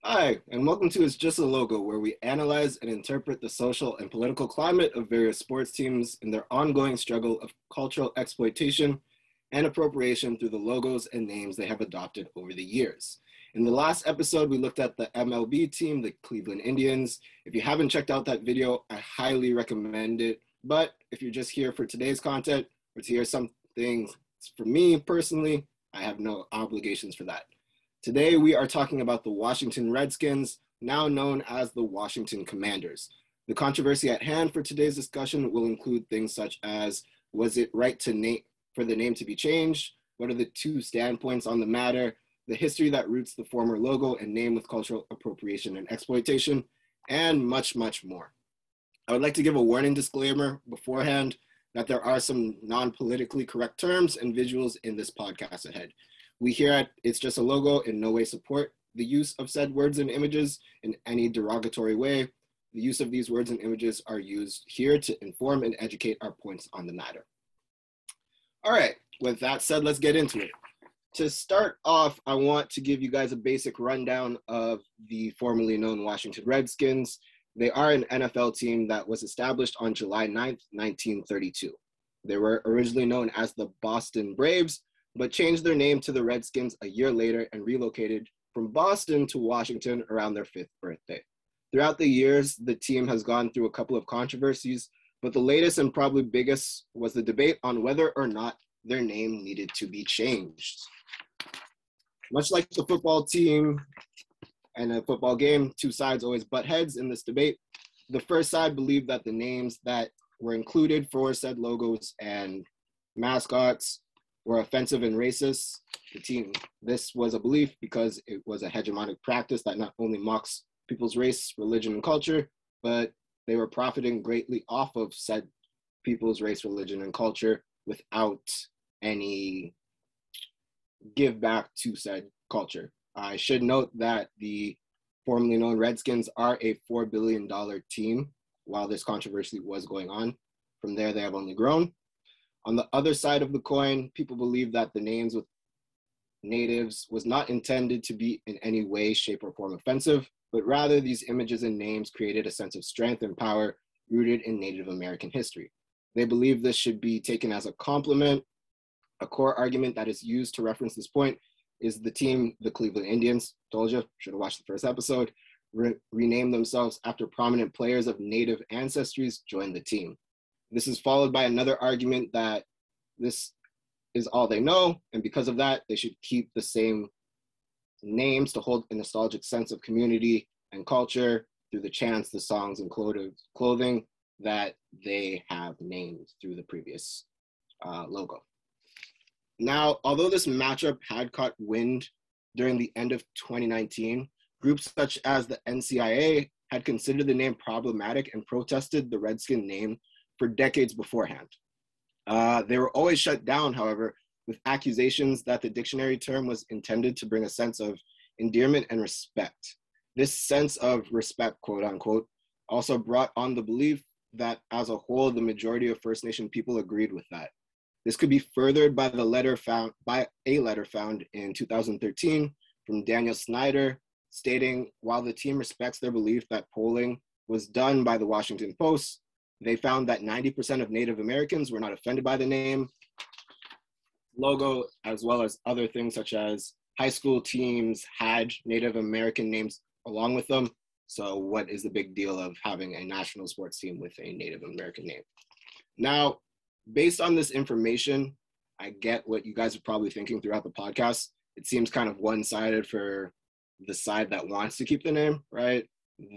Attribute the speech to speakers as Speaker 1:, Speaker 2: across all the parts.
Speaker 1: Hi, and welcome to It's Just a Logo, where we analyze and interpret the social and political climate of various sports teams and their ongoing struggle of cultural exploitation and appropriation through the logos and names they have adopted over the years. In the last episode, we looked at the MLB team, the Cleveland Indians. If you haven't checked out that video, I highly recommend it. But if you're just here for today's content or to hear something from me personally, I have no obligations for that. Today, we are talking about the Washington Redskins, now known as the Washington Commanders. The controversy at hand for today's discussion will include things such as, was it right for the name to be changed? What are the two standpoints on the matter? The history that roots the former logo and name with cultural appropriation and exploitation, and much, much more. I would like to give a warning disclaimer beforehand that there are some non-politically correct terms and visuals in this podcast ahead. We here at It's Just a Logo in no way support the use of said words and images in any derogatory way. The use of these words and images are used here to inform and educate our points on the matter. All right, with that said, let's get into it. To start off, I want to give you guys a basic rundown of the formerly known Washington Redskins. They are an NFL team that was established on July 9th, 1932. They were originally known as the Boston Braves, but changed their name to the Redskins a year later and relocated from Boston to Washington around their 5th birthday. Throughout the years, the team has gone through a couple of controversies, but the latest and probably biggest was the debate on whether or not their name needed to be changed. Much like the football team and a football game, two sides always butt heads in this debate. The first side believed that the names that were included for said logos and mascots were offensive and racist. This was a belief because it was a hegemonic practice that not only mocks people's race, religion, and culture, but they were profiting greatly off of said people's race, religion, and culture without any give back to said culture. I should note that the formerly known Redskins are a $4 billion team while this controversy was going on. From there, they have only grown. On the other side of the coin, people believe that the names with natives was not intended to be in any way, shape, or form offensive, but rather these images and names created a sense of strength and power rooted in Native American history. They believe this should be taken as a compliment. A core argument that is used to reference this point is the team, the Cleveland Indians, told you, should have watched the first episode, renamed themselves after prominent players of Native ancestries joined the team. This is followed by another argument that this is all they know, and because of that, they should keep the same names to hold a nostalgic sense of community and culture through the chants, the songs, and clothing that they have named through the previous logo. Now, although this matchup had caught wind during the end of 2019, groups such as the NCIA had considered the name problematic and protested the Redskin name for decades beforehand. They were always shut down, however, with accusations that the dictionary term was intended to bring a sense of endearment and respect. This sense of respect, quote unquote, also brought on the belief that as a whole, the majority of First Nation people agreed with that. This could be furthered by a letter found in 2013 from Daniel Snyder, stating, while the team respects their belief that polling was done by the Washington Post, they found that 90% of Native Americans were not offended by the name, logo, as well as other things such as high school teams had Native American names along with them. So what is the big deal of having a national sports team with a Native American name? Now, based on this information, I get what you guys are probably thinking throughout the podcast. It seems kind of one-sided for the side that wants to keep the name, right?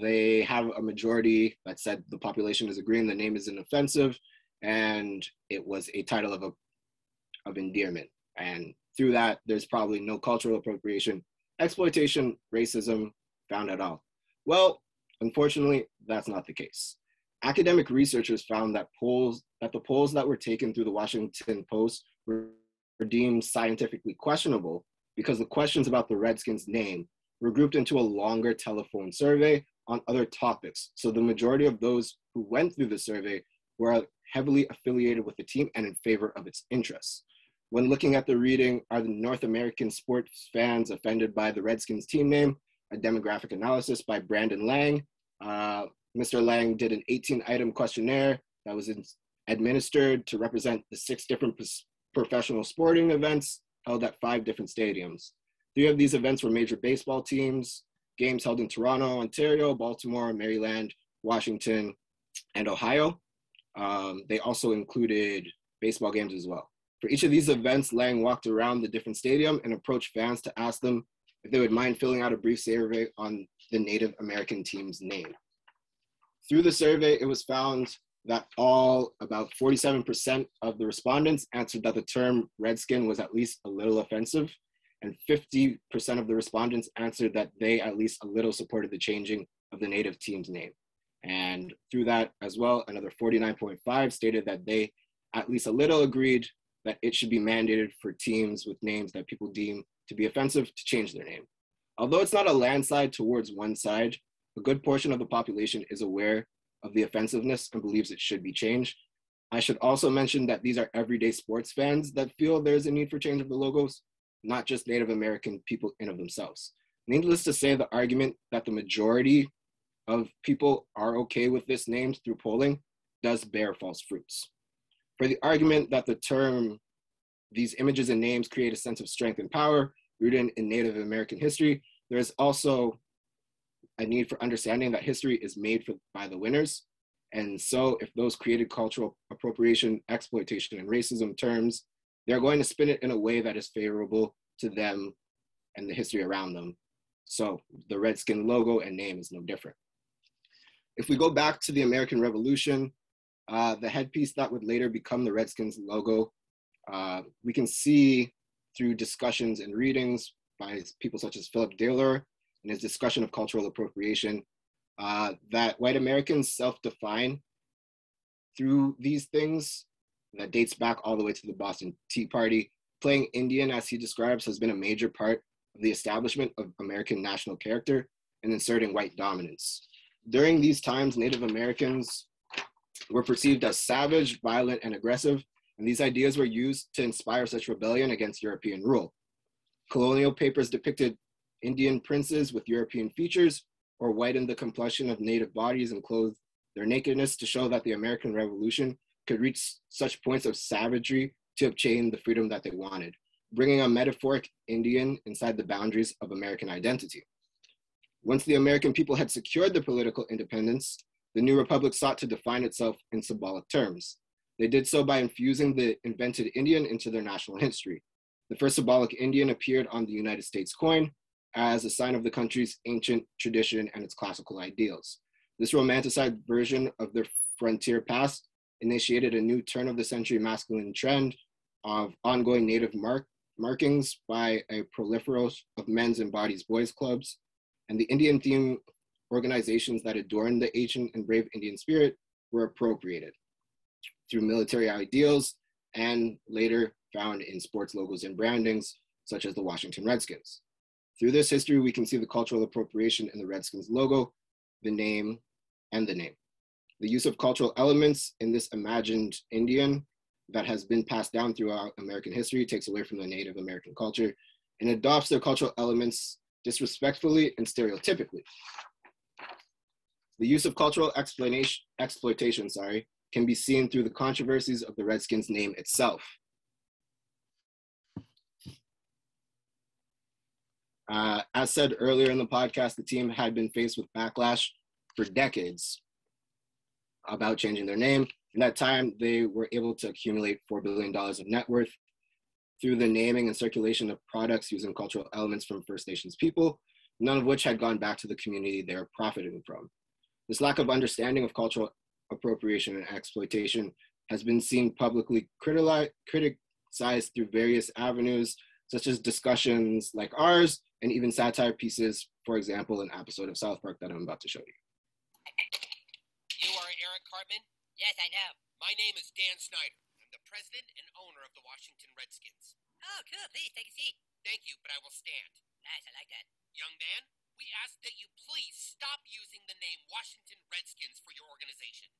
Speaker 1: They have a majority that said the population is agreeing the name isn't offensive, and it was a title of endearment. And through that, there's probably no cultural appropriation, exploitation, racism found at all. Well, unfortunately, that's not the case. Academic researchers found that the polls that were taken through the Washington Post were deemed scientifically questionable because the questions about the Redskins' name were grouped into a longer telephone survey on other topics. So the majority of those who went through the survey were heavily affiliated with the team and in favor of its interests. When looking at the reading, are the North American sports fans offended by the Redskins team name? a demographic analysis by Brandon Lang. Mr. Lang did an 18-item questionnaire that was administered to represent the 6 different professional sporting events held at 5 different stadiums. 3 of these events were major baseball teams, games held in Toronto, Ontario, Baltimore, Maryland, Washington, and Ohio. They also included baseball games as well. For each of these events, Lang walked around the different stadium and approached fans to ask them if they would mind filling out a brief survey on the Native American team's name. Through the survey, it was found that about 47% of the respondents answered that the term Redskin was at least a little offensive, and 50% of the respondents answered that they at least a little supported the changing of the Native team's name. And through that as well, another 49.5 stated that they at least a little agreed that it should be mandated for teams with names that people deem to be offensive to change their name. Although it's not a landslide towards one side, a good portion of the population is aware of the offensiveness and believes it should be changed. I should also mention that these are everyday sports fans that feel there's a need for change of the logos, not just Native American people in of themselves. Needless to say, the argument that the majority of people are okay with this name through polling does bear false fruits. For the argument that the term, these images and names create a sense of strength and power rooted in Native American history, there is also a need for understanding that history is made by the winners. And so if those created cultural appropriation, exploitation, and racism terms, they're going to spin it in a way that is favorable to them and the history around them. So the Redskin logo and name is no different. If we go back to the American Revolution, the headpiece that would later become the Redskins logo, we can see through discussions and readings by people such as Philip Taylor in his discussion of cultural appropriation, that white Americans self-define through these things that dates back all the way to the Boston Tea Party. Playing Indian, as he describes, has been a major part of the establishment of American national character and inserting white dominance. During these times, Native Americans were perceived as savage, violent, and aggressive, and these ideas were used to inspire such rebellion against European rule. Colonial papers depicted Indian princes with European features or whitened the complexion of Native bodies and clothed their nakedness to show that the American Revolution could reach such points of savagery to obtain the freedom that they wanted, bringing a metaphoric Indian inside the boundaries of American identity. Once the American people had secured their political independence, the new republic sought to define itself in symbolic terms. They did so by infusing the invented Indian into their national history. The first symbolic Indian appeared on the United States coin as a sign of the country's ancient tradition and its classical ideals. This romanticized version of their frontier past initiated a new turn of the century masculine trend of ongoing Native markings by a proliferation of men's and bodies boys clubs, and the Indian theme organizations that adorned the ancient and brave Indian spirit were appropriated through military ideals and later found in sports logos and brandings, such as the Washington Redskins. Through this history, we can see the cultural appropriation in the Redskins logo, the name, and the name. The use of cultural elements in this imagined Indian that has been passed down throughout American history takes away from the Native American culture and adopts their cultural elements disrespectfully and stereotypically. The use of cultural exploitation can be seen through the controversies of the Redskins name itself. As said earlier in the podcast, the team had been faced with backlash for decades about changing their name. In that time, they were able to accumulate $4 billion of net worth through the naming and circulation of products using cultural elements from First Nations people, none of which had gone back to the community they are profiting from. This lack of understanding of cultural appropriation and exploitation has been seen publicly criticized through various avenues, such as discussions like ours, and even satire pieces, for example, an episode of South Park that I'm about to show you.
Speaker 2: You are Eric Cartman?
Speaker 3: Yes, I know.
Speaker 2: My name is Dan Snyder. I'm the president and owner of the Washington Redskins.
Speaker 3: Oh, cool. Please, take a seat.
Speaker 2: Thank you, but I will stand.
Speaker 3: Nice, I like that.
Speaker 2: Young man, we ask that you please stop using the name Washington Redskins for your organization.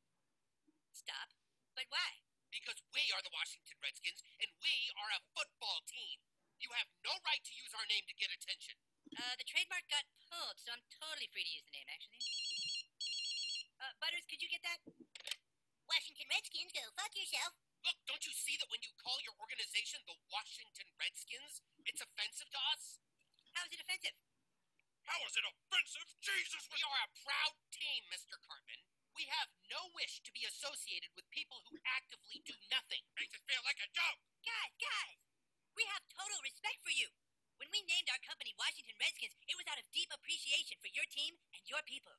Speaker 3: Stop? But why?
Speaker 2: Because we are the Washington Redskins, and we are a football team. You have no right to use our name to get attention.
Speaker 3: The trademark got pulled, so I'm totally free to use the name, actually. Butters, could you get that? Washington Redskins, go fuck yourself.
Speaker 2: Look, don't you see that when you call your organization the Washington Redskins, it's offensive to us?
Speaker 3: How is it offensive?
Speaker 2: How is it offensive? Jesus, we are a proud team, Mr. Cartman. We have no wish to be associated with people who actively do nothing. Makes it feel like a joke.
Speaker 3: Guys, we have total respect for you. When we named our company Washington Redskins, it was out of deep appreciation for your team and your people.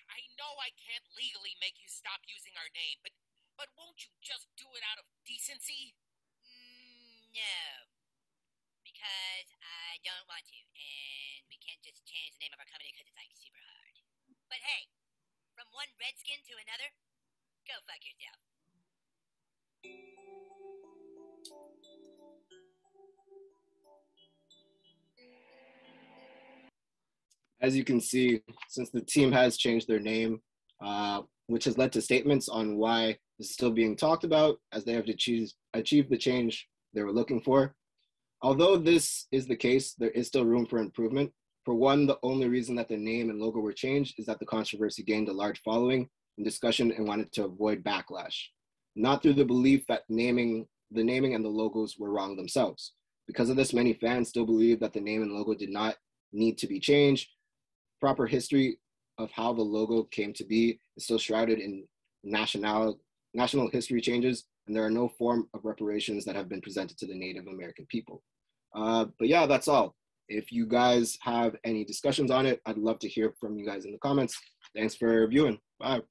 Speaker 2: I know I can't legally make you stop using our name, but won't you just do it out of decency?
Speaker 3: No. Because I don't want to, and we can't just change the name of our company because it's like super hard. But hey, from one Redskin to another, go fuck yourself.
Speaker 1: As you can see, since the team has changed their name, which has led to statements on why this is still being talked about, as they have achieved the change they were looking for. Although this is the case, there is still room for improvement. For one, the only reason that the name and logo were changed is that the controversy gained a large following and discussion and wanted to avoid backlash, not through the belief that the naming and the logos were wrong themselves. Because of this, many fans still believe that the name and logo did not need to be changed. Proper history of how the logo came to be is still shrouded in national history changes, and there are no form of reparations that have been presented to the Native American people. But yeah, that's all. If you guys have any discussions on it, I'd love to hear from you guys in the comments. Thanks for viewing. Bye.